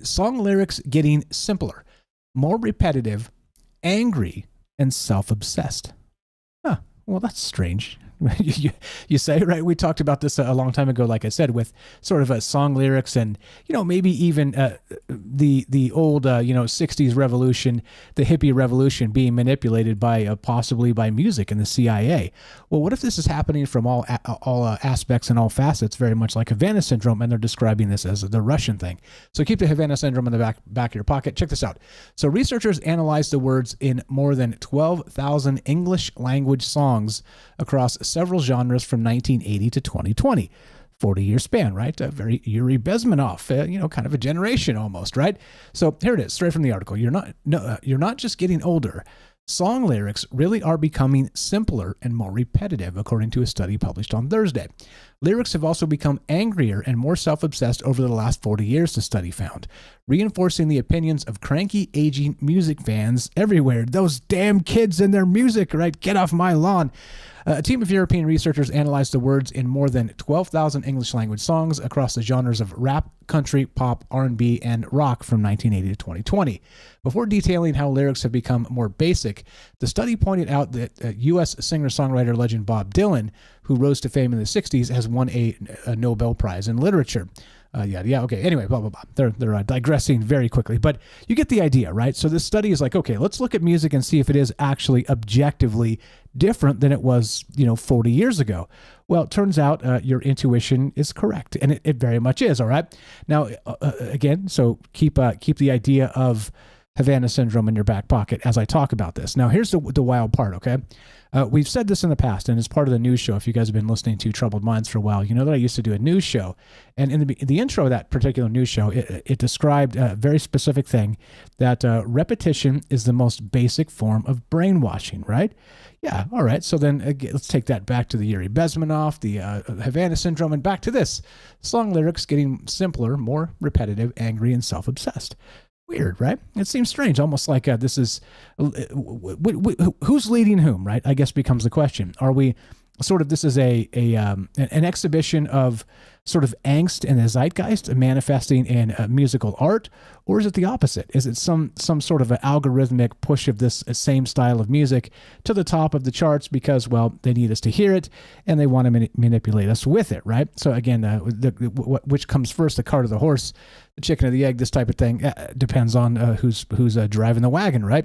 song lyrics getting simpler, more repetitive, angry, and self-obsessed. Huh. Well, that's strange. you say, right? We talked about this a long time ago, like I said, with sort of song lyrics and, maybe even the old, 60s revolution, the hippie revolution being manipulated by possibly by music and the CIA. Well, what if this is happening from all aspects and all facets, very much like Havana Syndrome, and they're describing this as the Russian thing. So keep the Havana Syndrome in the back of your pocket. Check this out. So researchers analyzed the words in more than 12,000 English language songs across several genres from 1980 to 2020. 40-year span, right? A very Yuri Bezmenov, kind of a generation almost, right? So here it is, straight from the article. You're not just getting older. Song lyrics really are becoming simpler and more repetitive, according to a study published on Thursday. Lyrics have also become angrier and more self-obsessed over the last 40 years, the study found, reinforcing the opinions of cranky, aging music fans everywhere. Those damn kids and their music, right? Get off my lawn. A team of European researchers analyzed the words in more than 12,000 English language songs across the genres of rap, country, pop, R&B, and rock from 1980 to 2020. Before detailing how lyrics have become more basic, the study pointed out that U.S. singer-songwriter legend Bob Dylan, who rose to fame in the 60s, has won a Nobel Prize in Literature. Okay. Anyway, blah, blah, blah. They're digressing very quickly, but you get the idea, right? So this study is like, okay, let's look at music and see if it is actually objectively different than it was, 40 years ago. Well, it turns out your intuition is correct, and it very much is, all right? Now, again, so keep the idea of Havana Syndrome in your back pocket as I talk about this. Now, here's the wild part, okay? We've said this in the past, and as part of the news show, if you guys have been listening to Troubled Minds for a while, you know that I used to do a news show. And in the intro of that particular news show, it described a very specific thing, that repetition is the most basic form of brainwashing, right? Yeah, all right. So then again, let's take that back to the Yuri Bezmenov, the Havana Syndrome, and back to this. Song lyrics getting simpler, more repetitive, angry, and self-obsessed. Weird, right? It seems strange, almost like this is who's leading whom, right? I guess becomes the question. Are we sort of, this is an exhibition of sort of angst and the zeitgeist manifesting in musical art, or is it the opposite? Is it some sort of an algorithmic push of this same style of music to the top of the charts because, well, they need us to hear it and they want to manipulate us with it, right? So again, which comes first, the cart or the horse, the chicken or the egg, this type of thing depends on who's driving the wagon, right?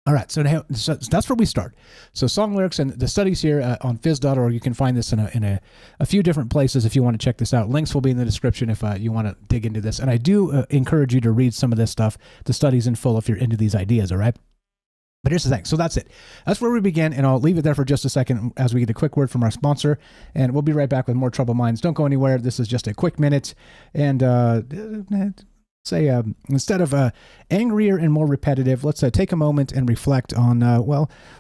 All right, so that's where we start. So song lyrics and the studies here on phys.org, you can find this in a few different places if you want to check this out. Links will be in the description if you want to dig into this. And I do encourage you to read some of this stuff, the studies in full, if you're into these ideas, all right? But here's the thing. So that's it. That's where we begin, and I'll leave it there for just a second as we get a quick word from our sponsor, and we'll be right back with more Troubled Minds. Don't go anywhere. This is just a quick minute, and say instead of angrier and more repetitive, let's take a moment and reflect on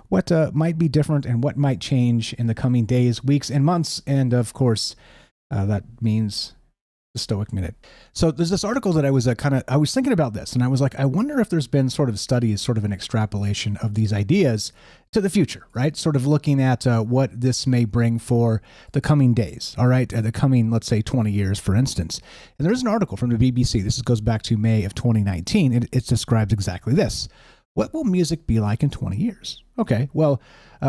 what might be different and what might change in the coming days, weeks, and months. And of course, that means the Stoic Minute. So there's this article that I was I was thinking about this, and I was like, I wonder if there's been sort of studies, sort of an extrapolation of these ideas to the future, right? Sort of looking at what this may bring for the coming days, all right? The coming, let's say, 20 years, for instance. And there's an article from the BBC. This goes back to May of 2019. It describes exactly this. What will music be like in 20 years? Okay, well,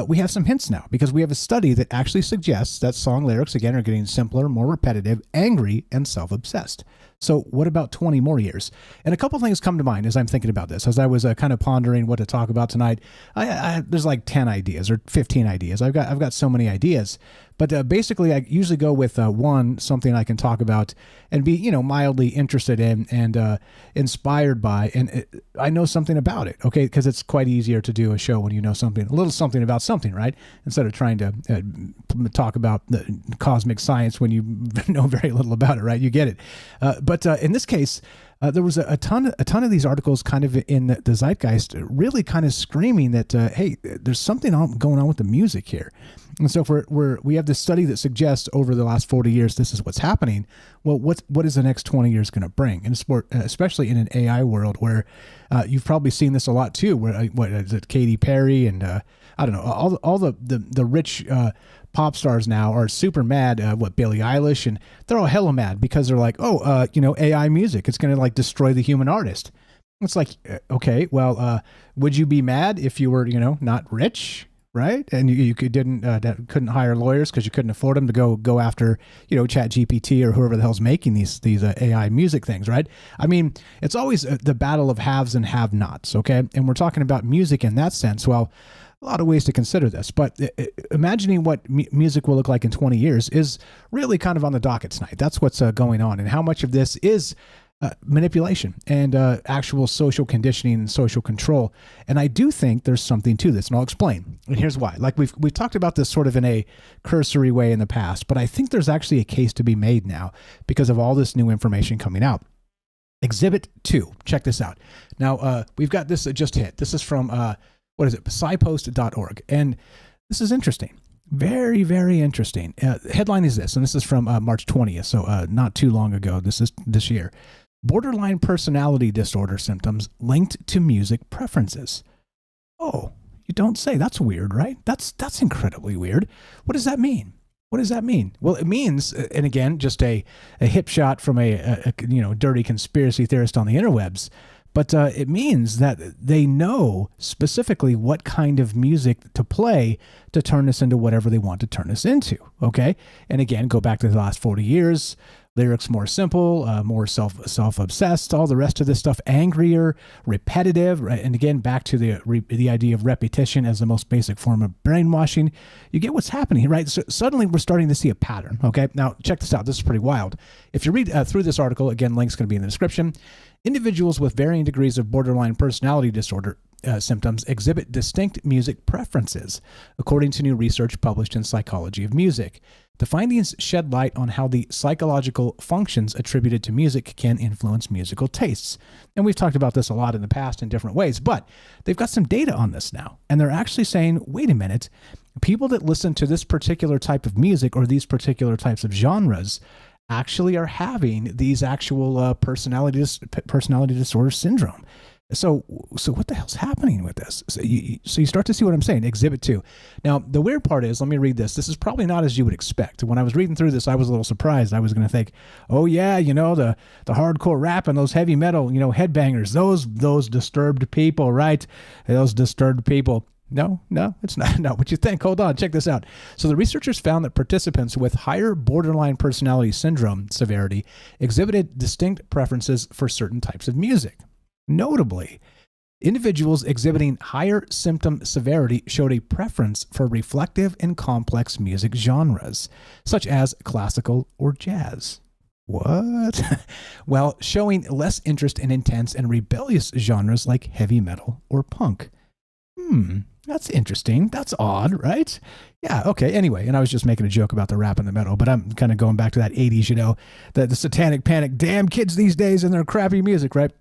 we have some hints now because we have a study that actually suggests that song lyrics, again, are getting simpler, more repetitive, angry, and self-obsessed. So what about 20 more years? And a couple things come to mind as I'm thinking about this. As I was kind of pondering what to talk about tonight, there's like 10 ideas or 15 ideas. I've got so many ideas. But basically, I usually go with something I can talk about and be, mildly interested in and inspired by, and I know something about it, okay? Because it's quite easier to do a show when you know something, a little something about something, right? Instead of trying to talk about the cosmic science when you know very little about it, right? You get it. But in this case, there was a ton of these articles kind of in the zeitgeist, really kind of screaming that, hey, there's something going on with the music here. And so we have this study that suggests over the last 40 years, this is what's happening. Well, what is the next 20 years going to bring? And especially in an AI world where you've probably seen this a lot too, where what is it, Katy Perry and I don't know, all the rich pop stars now are super mad. Billie Eilish, and they're all hella mad because they're like, oh, AI music, it's going to like destroy the human artist. It's like, okay, well, would you be mad if you were, not rich, right? And you couldn't hire lawyers because you couldn't afford them to go after, Chat GPT or whoever the hell's making these AI music things, right? I mean, it's always the battle of haves and have-nots, okay? And we're talking about music in that sense. Well, a lot of ways to consider this, but imagining what music will look like in 20 years is really kind of on the docket tonight. That's what's going on, and how much of this is manipulation and actual social conditioning and social control. And I do think there's something to this, and I'll explain. And here's why. Like we've talked about this sort of in a cursory way in the past, but I think there's actually a case to be made now because of all this new information coming out. Exhibit 2. Check this out. Now, we've got this that just hit. This is from, scipost.org. And this is interesting. Very, very interesting. Headline is this, and this is from March 20th, so not too long ago. This is this year. Borderline personality disorder symptoms linked to music preferences. Oh, you don't say. That's weird, right? That's incredibly weird. What does that mean? What does that mean? Well, it means, and again, just a hip shot from a dirty conspiracy theorist on the interwebs, but it means that they know specifically what kind of music to play to turn us into whatever they want to turn us into, okay? And again, go back to the last 40 years, lyrics more simple, more self-obsessed, all the rest of this stuff, angrier, repetitive, right? And again, back to the idea of repetition as the most basic form of brainwashing. You get what's happening, right? So suddenly we're starting to see a pattern, okay? Now, check this out. This is pretty wild. If you read through this article, again, link's going to be in the description. Individuals with varying degrees of borderline personality disorder symptoms exhibit distinct music preferences, according to new research published in Psychology of Music. The findings shed light on how the psychological functions attributed to music can influence musical tastes. And we've talked about this a lot in the past in different ways, but they've got some data on this now. And they're actually saying, wait a minute, people that listen to this particular type of music or these particular types of genres actually are having these actual personality disorder syndrome. So what the hell's happening with this? So you start to see what I'm saying. Exhibit 2. Now, the weird part is, let me read this. This is probably not as you would expect. When I was reading through this, I was a little surprised. I was going to think, oh yeah, the hardcore rap and those heavy metal, headbangers, those disturbed people, right? Those disturbed people. No, it's not. No, what you think? Hold on, check this out. So the researchers found that participants with higher borderline personality syndrome severity exhibited distinct preferences for certain types of music. Notably, individuals exhibiting higher symptom severity showed a preference for reflective and complex music genres, such as classical or jazz. What? Well, showing less interest in intense and rebellious genres like heavy metal or punk. That's interesting. That's odd, right? Yeah, okay. Anyway, and I was just making a joke about the rap and the metal, but I'm kind of going back to that 80s, the satanic panic. Damn kids these days and their crappy music, right?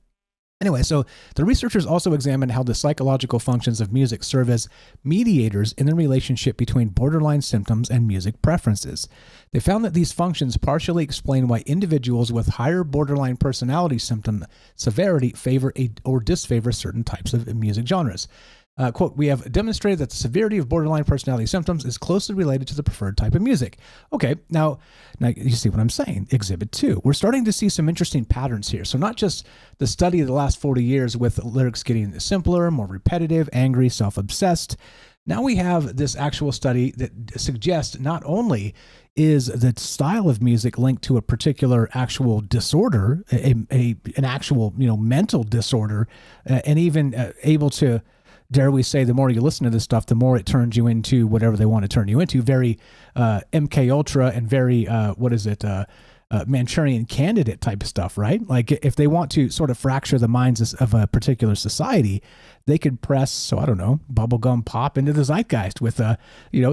Anyway, so the researchers also examined how the psychological functions of music serve as mediators in the relationship between borderline symptoms and music preferences. They found that these functions partially explain why individuals with higher borderline personality symptom severity favor or disfavor certain types of music genres. Quote, we have demonstrated that the severity of borderline personality symptoms is closely related to the preferred type of music. Okay, now you see what I'm saying. Exhibit 2. We're starting to see some interesting patterns here. So not just the study of the last 40 years with lyrics getting simpler, more repetitive, angry, self-obsessed. Now we have this actual study that suggests not only is the style of music linked to a particular actual disorder, an actual mental disorder, and even able to, dare we say, the more you listen to this stuff, the more it turns you into whatever they want to turn you into. Very MK Ultra and very, Manchurian Candidate type of stuff, right? Like if they want to sort of fracture the minds of a particular society, they could press, bubblegum pop into the zeitgeist with,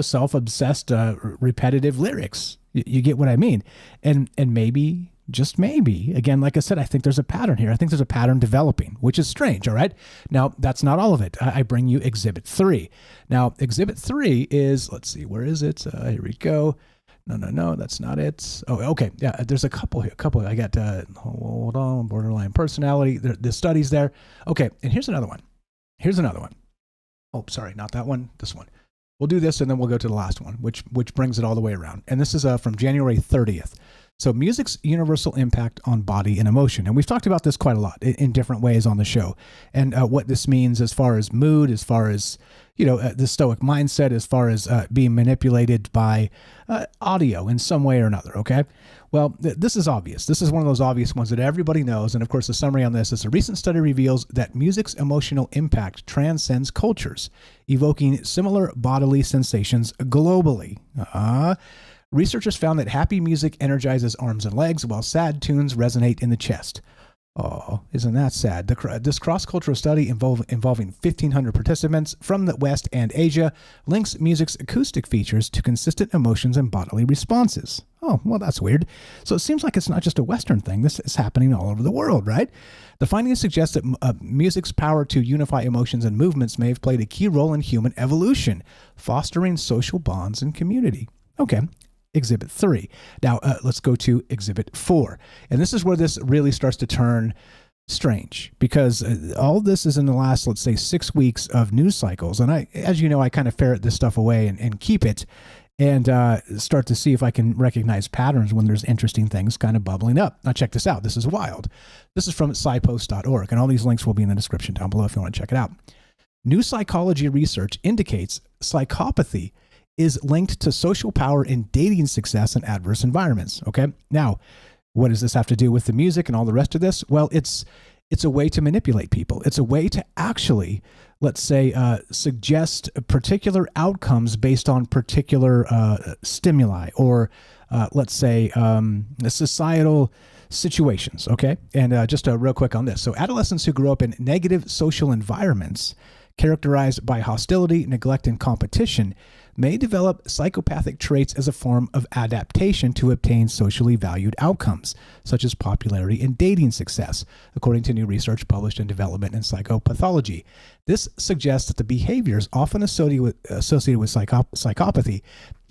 self-obsessed, repetitive lyrics. You get what I mean? And maybe, just maybe, again, like I said, I think there's a pattern here. I think there's a pattern developing, which is strange, all right? Now, that's not all of it. I bring you Exhibit 3. Now, Exhibit 3 is, let's see, where is it? Here we go. No, that's not it. Oh, okay. Yeah, there's a couple here. I got, hold on, borderline personality. The studies there. Okay, and here's another one. Oh, sorry, not that one. This one. We'll do this and then we'll go to the last one, which brings it all the way around. And this is from January 30th. So music's universal impact on body and emotion. And we've talked about this quite a lot in different ways on the show. And what this means as far as mood, as far as, the Stoic mindset, as far as being manipulated by audio in some way or another, okay? Well, this is obvious. This is one of those obvious ones that everybody knows. And of course, the summary on this is a recent study reveals that music's emotional impact transcends cultures, evoking similar bodily sensations globally. Researchers found that happy music energizes arms and legs, while sad tunes resonate in the chest. Oh, isn't that sad? This cross-cultural study involving 1,500 participants from the West and Asia links music's acoustic features to consistent emotions and bodily responses. Oh, well, that's weird. So it seems like it's not just a Western thing. This is happening all over the world, right? The findings suggest that music's power to unify emotions and movements may have played a key role in human evolution, fostering social bonds and community. Okay. Exhibit 3. Now, let's go to Exhibit 4. And this is where this really starts to turn strange, because all this is in the last, let's say, 6 weeks of news cycles. And as you know, I kind of ferret this stuff away and keep it and start to see if I can recognize patterns when there's interesting things kind of bubbling up. Now, check this out. This is wild. This is from scipost.org, and all these links will be in the description down below if you want to check it out. New psychology research indicates psychopathy is linked to social power in dating success in adverse environments. Okay. Now, what does this have to do with the music and all the rest of this? Well, it's a way to manipulate people. It's a way to actually, let's say, suggest particular outcomes based on particular stimuli or, let's say, societal situations. Okay. And just real quick on this. So adolescents who grew up in negative social environments characterized by hostility, neglect, and competition may develop psychopathic traits as a form of adaptation to obtain socially valued outcomes, such as popularity and dating success, according to new research published in Development and Psychopathology. This suggests that the behaviors often associated with psychopathy,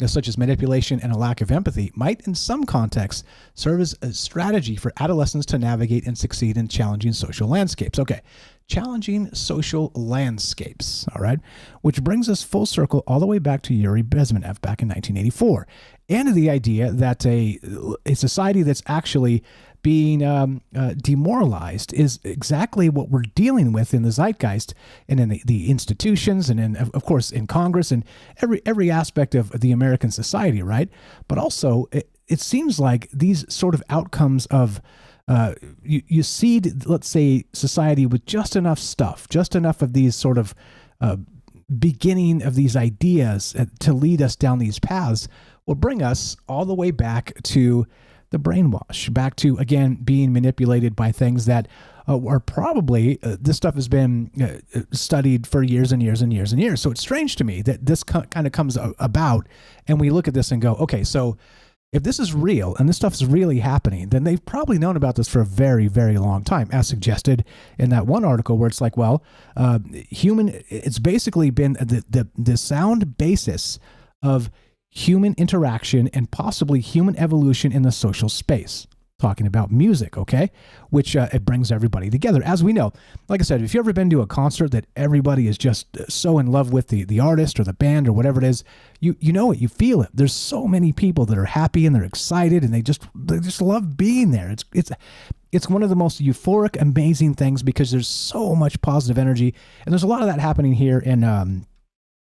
such as manipulation and a lack of empathy, might in some contexts serve as a strategy for adolescents to navigate and succeed in challenging social landscapes. Okay. Challenging social landscapes, all right? Which brings us full circle all the way back to Yuri Bezmenov back in 1984, and to the idea that a society that's actually being demoralized is exactly what we're dealing with in the zeitgeist and in the institutions and in, of course, in Congress and every aspect of the American society, right? But also, it seems like these sort of outcomes of you seed, let's say, society with just enough stuff, just enough of these sort of beginning of these ideas to lead us down these paths will bring us all the way back to the brainwash, back to, again, being manipulated by things that are probably, this stuff has been studied for years and years and years and years. So it's strange to me that this kind of comes about and we look at this and go, okay, so if this is real and this stuff is really happening, then they've probably known about this for a very, very long time, as suggested in that one article where it's like, well, it's basically been the sound basis of human interaction and possibly human evolution in the social space. Talking about music, okay, which it brings everybody together. As we know, like I said, if you've ever been to a concert that everybody is just so in love with the artist or the band or whatever it is, you know it, you feel it. There's so many people that are happy and they're excited and they just love being there. It's one of the most euphoric, amazing things because there's so much positive energy, and there's a lot of that happening here in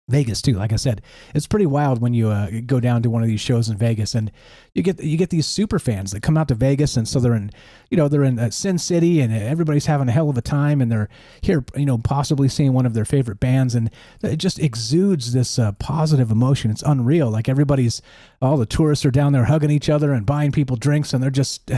Vegas too. Like I said, it's pretty wild when you go down to one of these shows in Vegas, and you get these super fans that come out to Vegas, and so they're in Sin City, and everybody's having a hell of a time, and they're here, possibly seeing one of their favorite bands, and it just exudes this positive emotion. It's unreal. Like all the tourists are down there hugging each other and buying people drinks, and they're just,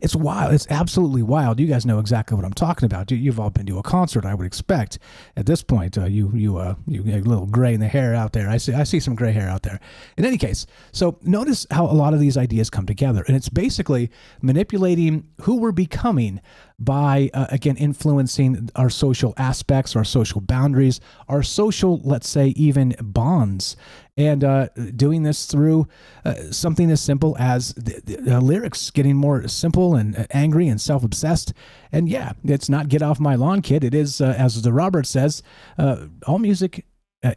it's wild. It's absolutely wild. You guys know exactly what I'm talking about. You've all been to a concert, I would expect. At this point, you get a little gray in the hair out there. I see some gray hair out there. In any case, so notice how a lot of these ideas come together, and it's basically manipulating who we're becoming by, again, influencing our social aspects, our social boundaries, our social, let's say, even bonds, and doing this through something as simple as the lyrics getting more simple and angry and self-obsessed. And yeah, it's not "Get Off My Lawn, Kid." It is, as the Robert says, all music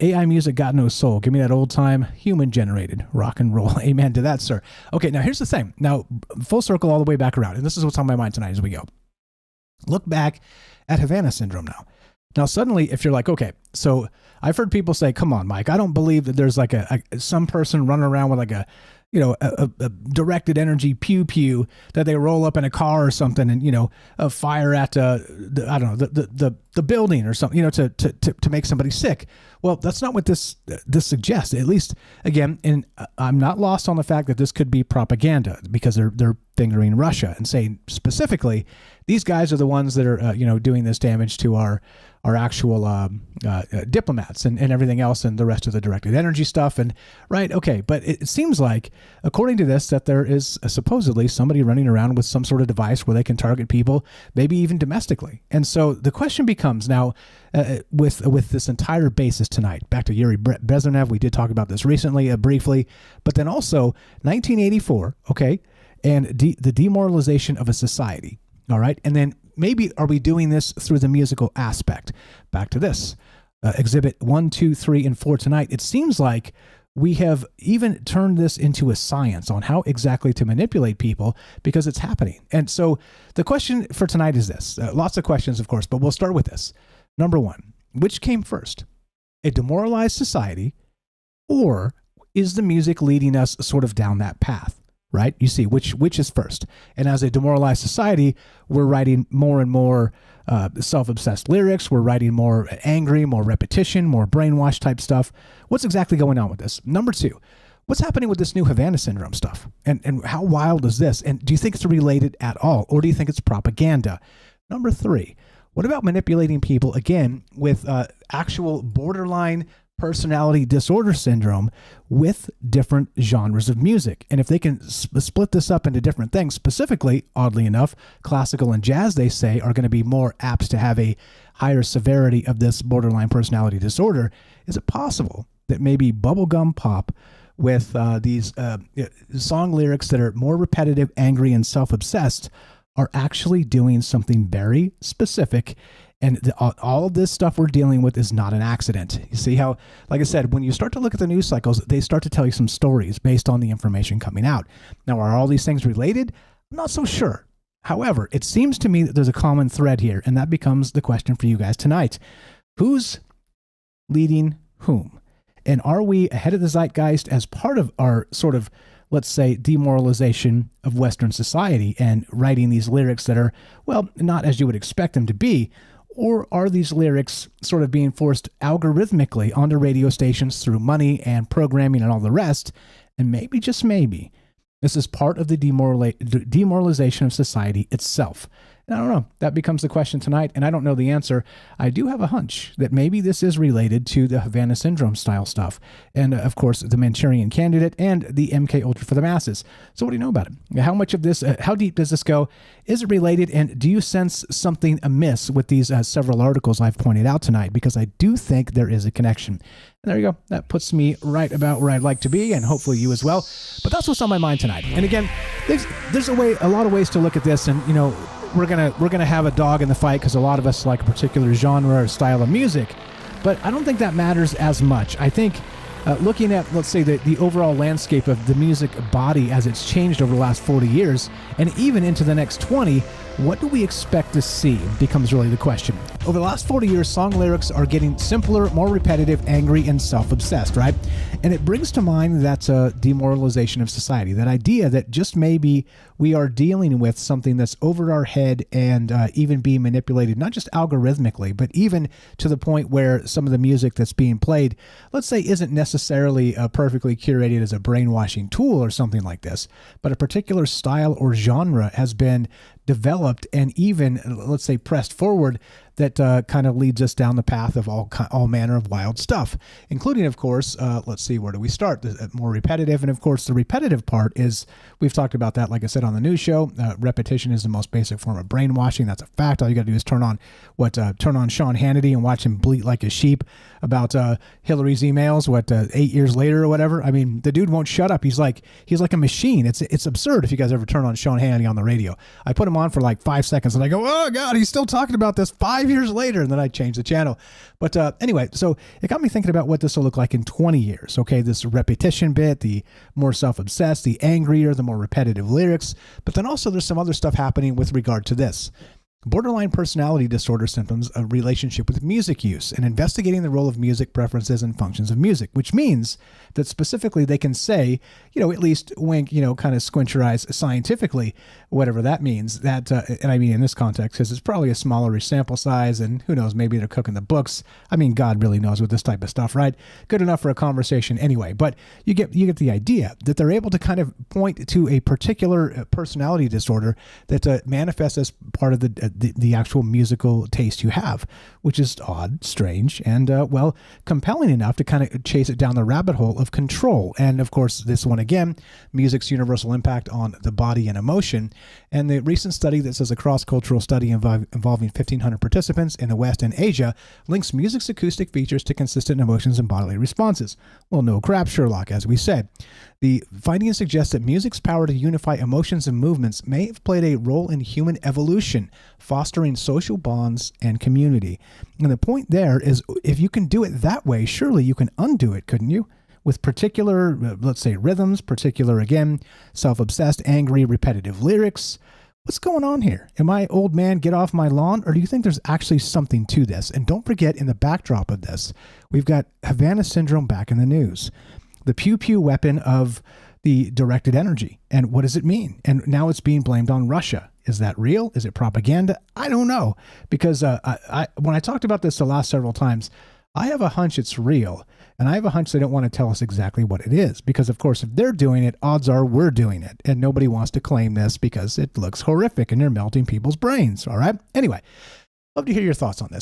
AI music got no soul. Give me that old time human generated rock and roll. Amen to that, sir. Okay, now here's the thing. Now, full circle all the way back around. And this is what's on my mind tonight as we go. Look back at Havana syndrome now. Now, suddenly, if you're like, okay, so I've heard people say, come on, Mike, I don't believe that there's like some person running around with like a directed energy pew that they roll up in a car or something and, fire at, the building or something, to make somebody sick. Well, that's not what this suggests. At least, again, and I'm not lost on the fact that this could be propaganda because they're fingering Russia and saying specifically, these guys are the ones that are, doing this damage to our actual diplomats and everything else and the rest of the directed energy stuff. And right. Okay. But it seems like, according to this, that there is supposedly somebody running around with some sort of device where they can target people, maybe even domestically. And so the question becomes now with this entire basis tonight, back to Yuri Bezmenov. We did talk about this recently, briefly, but then also 1984. Okay. And the demoralization of a society. All right. And then maybe are we doing this through the musical aspect? Back to this. Exhibit 1, 2, 3, and 4 tonight. It seems like we have even turned this into a science on how exactly to manipulate people because it's happening. And so the question for tonight is this. Lots of questions, of course, but we'll start with this. Number one, which came first? A demoralized society, or is the music leading us sort of down that path? Right? You see, which is first. And as a demoralized society, we're writing more and more self-obsessed lyrics. We're writing more angry, more repetition, more brainwash type stuff. What's exactly going on with this? Number two, what's happening with this new Havana syndrome stuff? And how wild is this? And do you think it's related at all? Or do you think it's propaganda? Number three, what about manipulating people, again, with actual borderline personality disorder syndrome with different genres of music? And if they can split this up into different things, specifically, oddly enough, classical and jazz, they say, are going to be more apt to have a higher severity of this borderline personality disorder. Is it possible that maybe bubblegum pop with these song lyrics that are more repetitive, angry, and self-obsessed are actually doing something very specific? And all of this stuff we're dealing with is not an accident. You see how, like I said, when you start to look at the news cycles, they start to tell you some stories based on the information coming out. Now, are all these things related? I'm not so sure. However, it seems to me that there's a common thread here, and that becomes the question for you guys tonight. Who's leading whom? And are we ahead of the zeitgeist as part of our sort of, let's say, demoralization of Western society and writing these lyrics that are, well, not as you would expect them to be? Or are these lyrics sort of being forced algorithmically onto radio stations through money and programming and all the rest? And maybe, just maybe, this is part of the demoralization of society itself. And I don't know. That becomes the question tonight, and I don't know the answer. I do have a hunch that maybe this is related to the Havana syndrome style stuff. And, of course, the Manchurian Candidate and the MK Ultra for the masses. So what do you know about it? How much of this, how deep does this go? Is it related? And do you sense something amiss with these several articles I've pointed out tonight? Because I do think there is a connection. And there you go. That puts me right about where I'd like to be, and hopefully you as well. But that's what's on my mind tonight. And again, there's a lot of ways to look at this, and, we're gonna have a dog in the fight because a lot of us like a particular genre or style of music, but I don't think that matters as much. I think looking at, let's say, the overall landscape of the music body as it's changed over the last 40 years and even into the next 20, what do we expect to see becomes really the question. Over the last 40 years, song lyrics are getting simpler, more repetitive, angry, and self-obsessed, right? And it brings to mind that demoralization of society, that idea that just maybe we are dealing with something that's over our head and even being manipulated, not just algorithmically, but even to the point where some of the music that's being played, let's say, isn't necessarily perfectly curated as a brainwashing tool or something like this, but a particular style or genre has been developed and even, let's say, pressed forward that kind of leads us down the path of all manner of wild stuff, including, of course, let's see, where do we start? The more repetitive. And of course, the repetitive part is, we've talked about that, like I said, on the news show. Repetition is the most basic form of brainwashing. That's a fact. All you got to do is turn on Sean Hannity and watch him bleat like a sheep about Hillary's emails, 8 years later or whatever. I mean, the dude won't shut up. He's like a machine. It's absurd if you guys ever turn on Sean Hannity on the radio. I put him on for like 5 seconds and I go, oh God, he's still talking about this 5 5 years later, and then I changed the channel. But anyway, so it got me thinking about what this will look like in 20 years. Okay, this repetition bit, the more self-obsessed, the angrier, the more repetitive lyrics. But then also there's some other stuff happening with regard to this. Borderline personality disorder symptoms, a relationship with music use, and investigating the role of music preferences and functions of music, which means that specifically they can say, at least wink, kind of squint your eyes scientifically, whatever that means. That, and I mean in this context, because it's probably a smaller sample size, and who knows, maybe they're cooking the books. I mean, God really knows with this type of stuff, right? Good enough for a conversation anyway. But you get the idea that they're able to kind of point to a particular personality disorder that manifests as part of the actual musical taste you have, which is odd, strange, and compelling enough to kind of chase it down the rabbit hole of control. And of course, this one again, music's universal impact on the body and emotion. And the recent study that says a cross-cultural study involving 1,500 participants in the West and Asia links music's acoustic features to consistent emotions and bodily responses. Well, no crap, Sherlock, as we said. The findings suggest that music's power to unify emotions and movements may have played a role in human evolution, fostering social bonds and community. And the point there is, if you can do it that way, surely you can undo it, couldn't you? With particular, let's say, rhythms, particular, again, self-obsessed, angry, repetitive lyrics. What's going on here? Am I old man, get off my lawn? Or do you think there's actually something to this? And don't forget, in the backdrop of this, we've got Havana Syndrome back in the news. The pew-pew weapon of the directed energy. And what does it mean? And now it's being blamed on Russia. Is that real? Is it propaganda? I don't know. Because when I talked about this the last several times, I have a hunch it's real. And I have a hunch they don't want to tell us exactly what it is. Because, of course, if they're doing it, odds are we're doing it. And nobody wants to claim this because it looks horrific and they're melting people's brains. All right? Anyway, love to hear your thoughts on this.